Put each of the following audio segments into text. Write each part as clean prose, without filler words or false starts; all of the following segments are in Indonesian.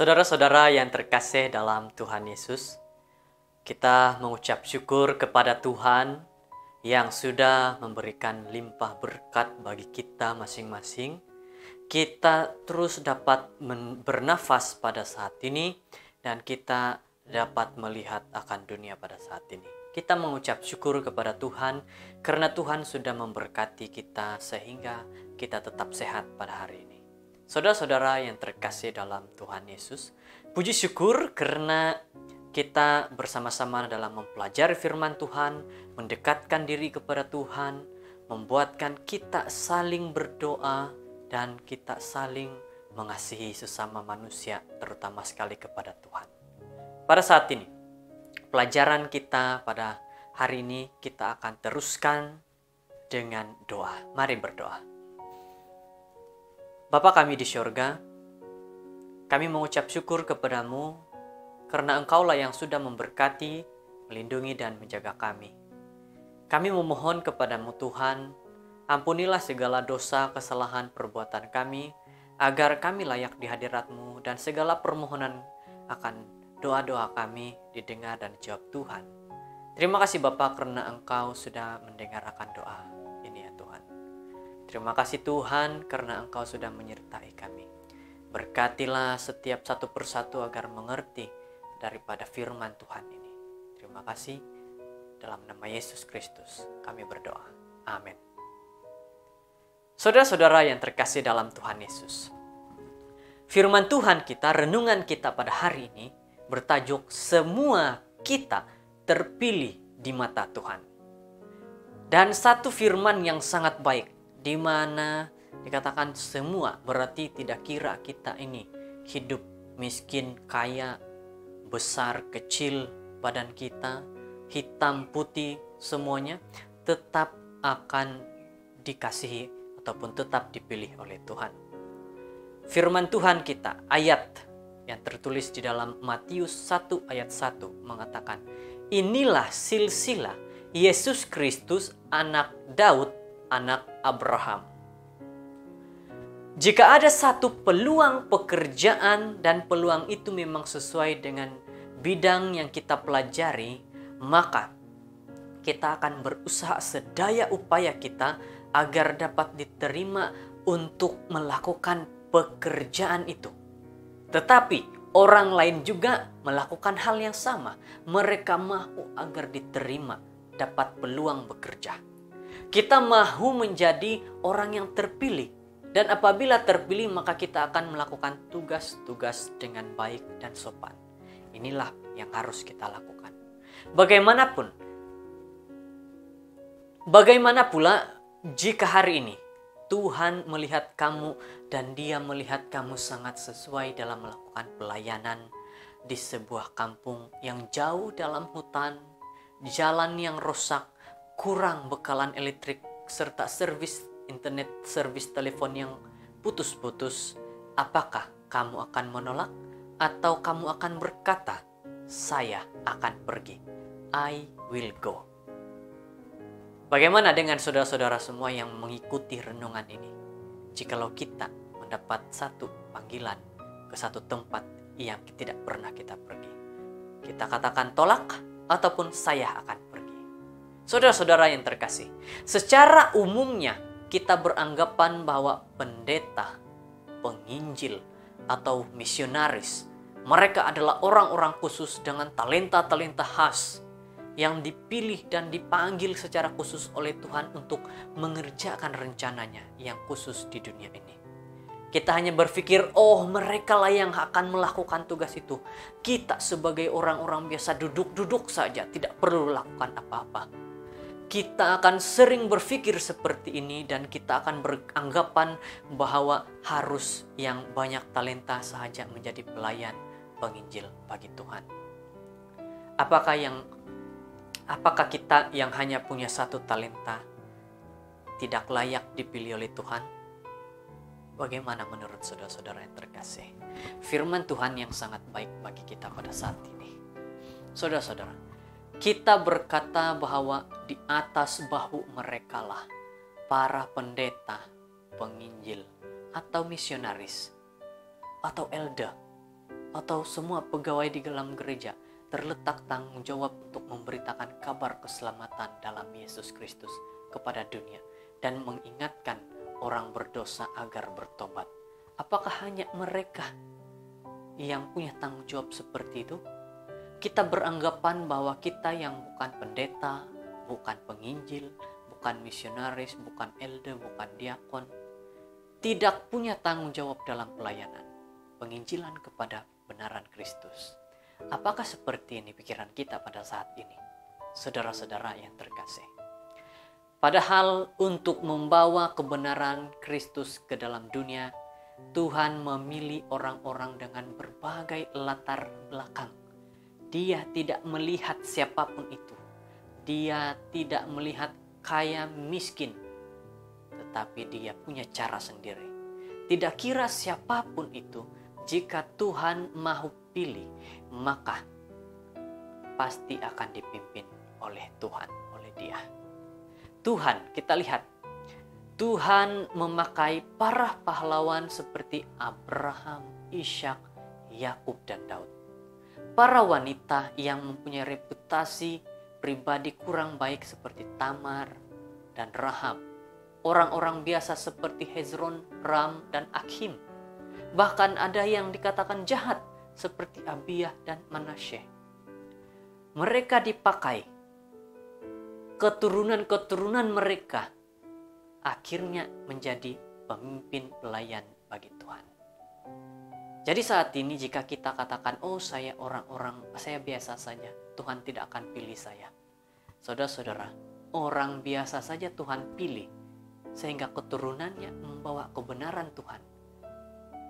Saudara-saudara yang terkasih dalam Tuhan Yesus, kita mengucap syukur kepada Tuhan yang sudah memberikan limpah berkat bagi kita masing-masing. Kita terus dapat bernafas pada saat ini dan kita dapat melihat akan dunia pada saat ini. Kita mengucap syukur kepada Tuhan karena Tuhan sudah memberkati kita sehingga kita tetap sehat pada hari ini. Saudara-saudara yang terkasih dalam Tuhan Yesus, puji syukur karena kita bersama-sama dalam mempelajari firman Tuhan, mendekatkan diri kepada Tuhan, membuatkan kita saling berdoa, dan kita saling mengasihi sesama manusia, terutama sekali kepada Tuhan. Pada saat ini, pelajaran kita pada hari ini kita akan teruskan dengan doa. Mari berdoa. Bapa kami di syurga, kami mengucap syukur kepadamu karena Engkaulah yang sudah memberkati, melindungi dan menjaga kami. Kami memohon kepadamu Tuhan, ampunilah segala dosa, kesalahan, perbuatan kami, agar kami layak di hadirat-Mu dan segala permohonan akan doa-doa kami didengar dan dijawab Tuhan. Terima kasih Bapa karena Engkau sudah mendengar akan doa ini ya Tuhan. Terima kasih Tuhan karena Engkau sudah menyertai kami. Berkatilah setiap satu persatu agar mengerti daripada firman Tuhan ini. Terima kasih. Dalam nama Yesus Kristus kami berdoa. Amin. Saudara-saudara yang terkasih dalam Tuhan Yesus, firman Tuhan kita, renungan kita pada hari ini bertajuk semua kita terpilih di mata Tuhan. Dan satu firman yang sangat baik, di mana dikatakan semua, berarti tidak kira kita ini hidup miskin, kaya, besar, kecil, badan kita, hitam, putih, semuanya tetap akan dikasihi ataupun tetap dipilih oleh Tuhan. Firman Tuhan kita, ayat yang tertulis di dalam Matius 1 ayat 1 mengatakan, inilah silsilah Yesus Kristus anak Daud, anak Abraham. Jika ada satu peluang pekerjaan dan peluang itu memang sesuai dengan bidang yang kita pelajari, maka kita akan berusaha sedaya upaya kita agar dapat diterima untuk melakukan pekerjaan itu. Tetapi orang lain juga melakukan hal yang sama. Mereka mau agar diterima, dapat peluang bekerja. Kita mahu menjadi orang yang terpilih. Dan apabila terpilih maka kita akan melakukan tugas-tugas dengan baik dan sopan. Inilah yang harus kita lakukan. Bagaimana pula jika hari ini Tuhan melihat kamu dan Dia melihat kamu sangat sesuai dalam melakukan pelayanan di sebuah kampung yang jauh dalam hutan, jalan yang rusak, kurang bekalan elektrik, serta servis internet, servis telepon yang putus-putus, apakah kamu akan menolak atau kamu akan berkata, saya akan pergi, I will go. Bagaimana dengan saudara-saudara semua yang mengikuti renungan ini? Jikalau kita mendapat satu panggilan ke satu tempat yang tidak pernah kita pergi, kita katakan tolak ataupun saya akan pergi. Saudara-saudara yang terkasih, secara umumnya kita beranggapan bahwa pendeta, penginjil, atau misionaris, mereka adalah orang-orang khusus dengan talenta-talenta khas yang dipilih dan dipanggil secara khusus oleh Tuhan untuk mengerjakan rencananya yang khusus di dunia ini. Kita hanya berpikir, oh mereka lah yang akan melakukan tugas itu. Kita sebagai orang-orang biasa duduk-duduk saja, tidak perlu lakukan apa-apa. Kita akan sering berpikir seperti ini dan kita akan beranggapan bahwa harus yang banyak talenta saja menjadi pelayan penginjil bagi Tuhan. Apakah kita yang hanya punya satu talenta tidak layak dipilih oleh Tuhan? Bagaimana menurut saudara-saudara yang terkasih? Firman Tuhan yang sangat baik bagi kita pada saat ini. Saudara-saudara, kita berkata bahwa di atas bahu merekalah para pendeta, penginjil, atau misionaris, atau elder, atau semua pegawai di dalam gereja terletak tanggung jawab untuk memberitakan kabar keselamatan dalam Yesus Kristus kepada dunia dan mengingatkan orang berdosa agar bertobat. Apakah hanya mereka yang punya tanggung jawab seperti itu? Kita beranggapan bahwa kita yang bukan pendeta, bukan penginjil, bukan misionaris, bukan elder, bukan diakon, tidak punya tanggung jawab dalam pelayanan penginjilan kepada kebenaran Kristus. Apakah seperti ini pikiran kita pada saat ini, saudara-saudara yang terkasih? Padahal untuk membawa kebenaran Kristus ke dalam dunia, Tuhan memilih orang-orang dengan berbagai latar belakang. Dia tidak melihat siapapun itu. Dia tidak melihat kaya miskin, tetapi dia punya cara sendiri. Tidak kira siapapun itu, jika Tuhan mau pilih, maka pasti akan dipimpin oleh Tuhan, oleh Dia. Tuhan, kita lihat, Tuhan memakai para pahlawan seperti Abraham, Ishak, Yakub, dan Daud. Para wanita yang mempunyai reputasi pribadi kurang baik seperti Tamar dan Rahab. Orang-orang biasa seperti Hezron, Ram, dan Akhim. Bahkan ada yang dikatakan jahat seperti Abiyah dan Manasye. Mereka dipakai. Keturunan-keturunan mereka akhirnya menjadi pemimpin pelayan bagi Tuhan. Jadi saat ini jika kita katakan, oh saya saya biasa saja, Tuhan tidak akan pilih saya. Saudara-saudara, orang biasa saja Tuhan pilih, sehingga keturunannya membawa kebenaran Tuhan.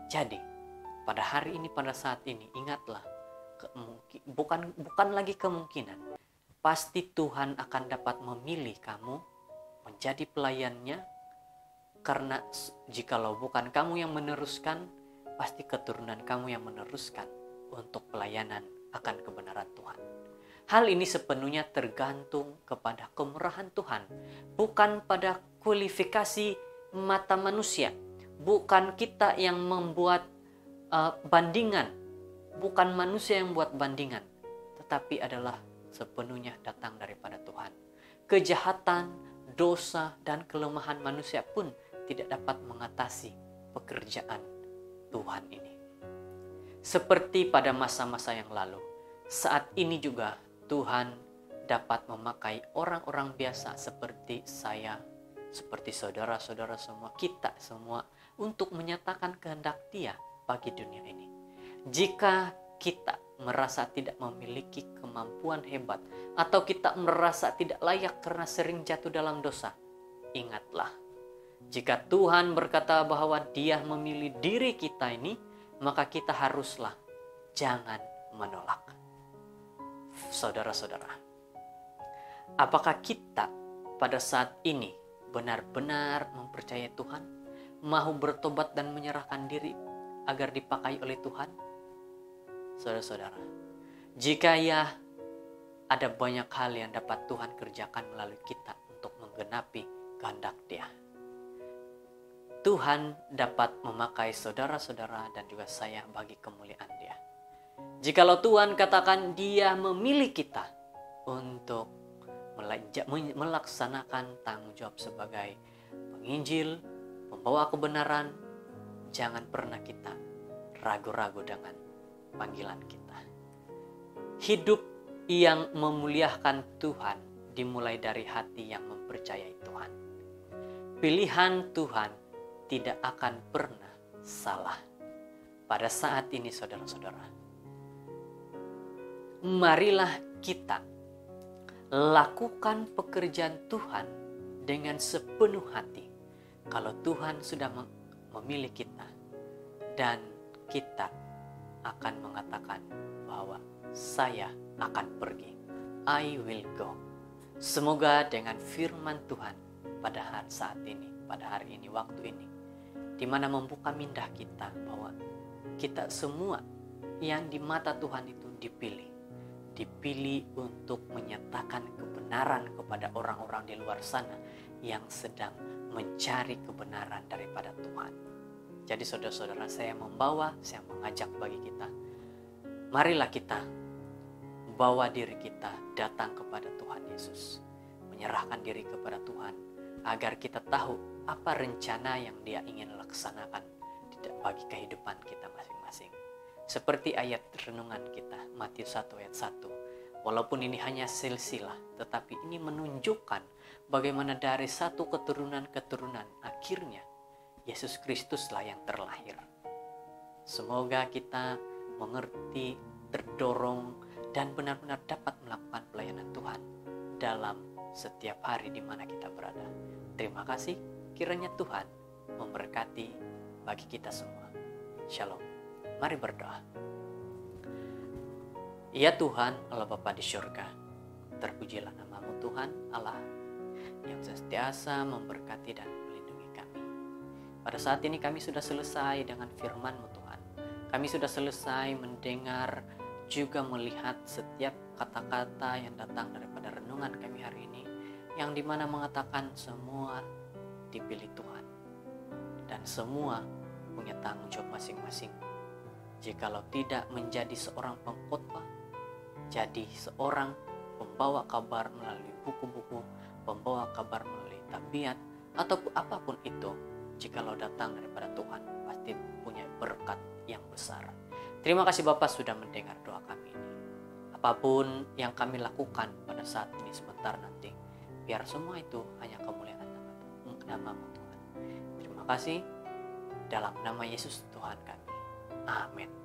Jadi, pada hari ini, pada saat ini, ingatlah, bukan lagi kemungkinan, pasti Tuhan akan dapat memilih kamu menjadi pelayannya, karena jikalau bukan kamu yang meneruskan, pasti keturunan kamu yang meneruskan untuk pelayanan akan kebenaran Tuhan. Hal ini sepenuhnya tergantung kepada kemurahan Tuhan, bukan pada kualifikasi mata manusia, bukan kita yang membuat bandingan, bukan manusia yang membuat bandingan, tetapi adalah sepenuhnya datang daripada Tuhan. Kejahatan, dosa, dan kelemahan manusia pun tidak dapat mengatasi pekerjaan Tuhan ini. Seperti pada masa-masa yang lalu, saat ini juga Tuhan dapat memakai orang-orang biasa seperti saya, seperti saudara-saudara semua, kita semua, untuk menyatakan kehendak Dia bagi dunia ini. Jika kita merasa tidak memiliki kemampuan hebat, atau kita merasa tidak layak karena sering jatuh dalam dosa, ingatlah, jika Tuhan berkata bahwa Dia memilih diri kita ini, maka kita haruslah jangan menolak. Saudara-saudara, apakah kita pada saat ini benar-benar mempercayai Tuhan, mau bertobat dan menyerahkan diri agar dipakai oleh Tuhan? Saudara-saudara, jika ya, ada banyak hal yang dapat Tuhan kerjakan melalui kita untuk menggenapi kehendak Dia. Tuhan dapat memakai saudara-saudara dan juga saya bagi kemuliaan Dia. Jikalau Tuhan katakan Dia memilih kita untuk melaksanakan tanggung jawab sebagai penginjil, pembawa kebenaran, jangan pernah kita ragu-ragu dengan panggilan kita. Hidup yang memuliakan Tuhan dimulai dari hati yang mempercayai Tuhan. Pilihan Tuhan tidak akan pernah salah. Pada saat ini, saudara-saudara, marilah kita lakukan pekerjaan Tuhan dengan sepenuh hati. Kalau Tuhan sudah memilih kita, dan kita akan mengatakan bahwa saya akan pergi, I will go. Semoga dengan firman Tuhan pada saat ini, pada hari ini, waktu ini, di mana membuka minda kita bahwa kita semua yang di mata Tuhan itu dipilih untuk menyatakan kebenaran kepada orang-orang di luar sana yang sedang mencari kebenaran daripada Tuhan. Jadi saudara-saudara, saya mengajak bagi kita, marilah kita bawa diri kita datang kepada Tuhan Yesus, menyerahkan diri kepada Tuhan agar kita tahu apa rencana yang Dia ingin laksanakan bagi kehidupan kita masing-masing. Seperti ayat renungan kita Matius 1 ayat 1. Walaupun ini hanya silsilah, tetapi ini menunjukkan bagaimana dari satu keturunan akhirnya Yesus Kristuslah yang terlahir. Semoga kita mengerti, terdorong, dan benar-benar dapat melakukan pelayanan Tuhan dalam setiap hari di mana kita berada. Terima kasih, kiranya Tuhan memberkati bagi kita semua. Shalom. Mari berdoa. Ya Tuhan, Allah Bapa di surga, terpujilah nama-Mu Tuhan Allah yang senantiasa memberkati dan melindungi kami. Pada saat ini kami sudah selesai dengan firman-Mu Tuhan. Kami sudah selesai mendengar juga melihat setiap kata-kata yang datang daripada renungan kami hari ini, yang dimana mengatakan semua dipilih Tuhan dan semua punya tanggung jawab masing-masing. Jikalau tidak menjadi seorang pengkhotbah, jadi seorang pembawa kabar melalui buku-buku, pembawa kabar melalui tabiat, ataupun apapun itu, jikalau datang daripada Tuhan, pasti punya berkat yang besar. Terima kasih Bapak sudah mendengar doa kami ini. Apapun yang kami lakukan pada saat ini sebentar nanti, biar semua itu hanya kemuliaan nama-Mu Tuhan. Terima kasih, dalam nama Yesus Tuhan kami. Amin.